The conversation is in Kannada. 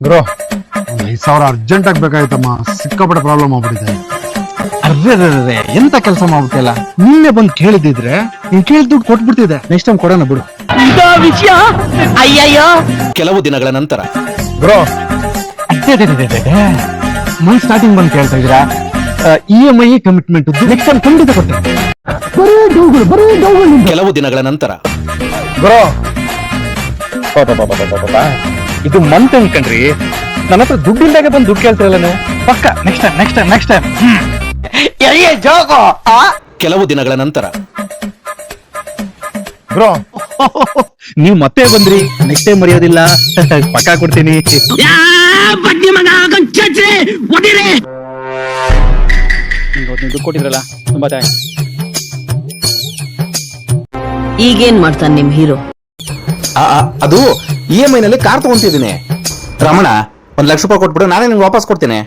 ಗುರು 5,000 ಅರ್ಜೆಂಟ್ ಆಗಿ ಬೇಕಾಯ್ತಮ್ಮ. ಸಿಕ್ಕಾಪಟ್ಟೆ ಪ್ರಾಬ್ಲಮ್ ಆಗ್ಬಿಟ್ಟಿದೆ. ಎಂತ ಕೆಲಸ ಮಾಡ್ಬಿಟ್ಟಿಲ್ಲ. ನಿನ್ನೆ ಬಂದು ಕೇಳಿದಿದ್ರೆ ನೀನ್ ಕೇಳಿದ ದುಡ್ಡು ಕೊಟ್ಬಿಡ್ತಿದ್ದೆ. ನೆಕ್ಸ್ಟ್ ಟೈಮ್ ಕೊಡೋಣ ಬಿಡು. ವಿಷಯ ಅಯ್ಯಯ್ಯೋ. ಕೆಲವು ದಿನಗಳ ನಂತರ ಬ್ರೋ ಮಂತ್ ಸ್ಟಾರ್ಟಿಂಗ್ ಬಂದು ಕೇಳ್ತಾ ಇದ್ದೀರಾ? EMI ಕಮಿಟ್ಮೆಂಟ್ ನೆಕ್ಸ್ಟ್ ಟೈಮ್ ಖಂಡಿತ ಕೊಡ್ತೇನೆ. ಕೆಲವು ದಿನಗಳ ನಂತರ ಬ್ರೋ ಇದು ಮಂತ್ ಅನ್ಕಂಡ್ರಿ. ನನ್ನ ಹತ್ರ ದುಡ್ಡಿಲ್ದಾಗೆ ಬಂದು ದುಡ್ಡು ಕೇಳ್ತಿರಲ್ಲ ನೀವು. ಪಕ್ಕ ನೆಕ್ಸ್ಟ್ ಟೈಮ್ ಜೋಗೋ. ಕೆಲವು ದಿನಗಳ ನಂತರ ಬ್ರೋ ನೀವು ಮತ್ತೆ ಬಂದ್ರಿ. ನೆಕ್ಸ್ಟ್ ಟೈಮ್ ಮರೆಯೋದಿಲ್ಲ. ಪಕ್ಕ ಕೊಡ್ತೀನಿ. ದುಡ್ಡು ಕೊಟ್ಟಿದ್ರಲ್ಲ ತುಂಬಾ ಥ್ಯಾಂಕ್ಸ್. ಈಗೇನ್ ಮಾಡ್ತಾನೆ ನಿಮ್ ಹೀರೋ? ಅದು EMI ನಲ್ಲಿ ಕಾರ್ ತಗೊಂತಿದ್ದೀನಿ. ರಮಣ, 1 ಲಕ್ಷ ರೂಪಾಯಿ ಕೊಟ್ಬಿಡು, ನಾನೇ ನಿಮ್ಗೆ ವಾಪಸ್ ಕೊಡ್ತೇನೆ.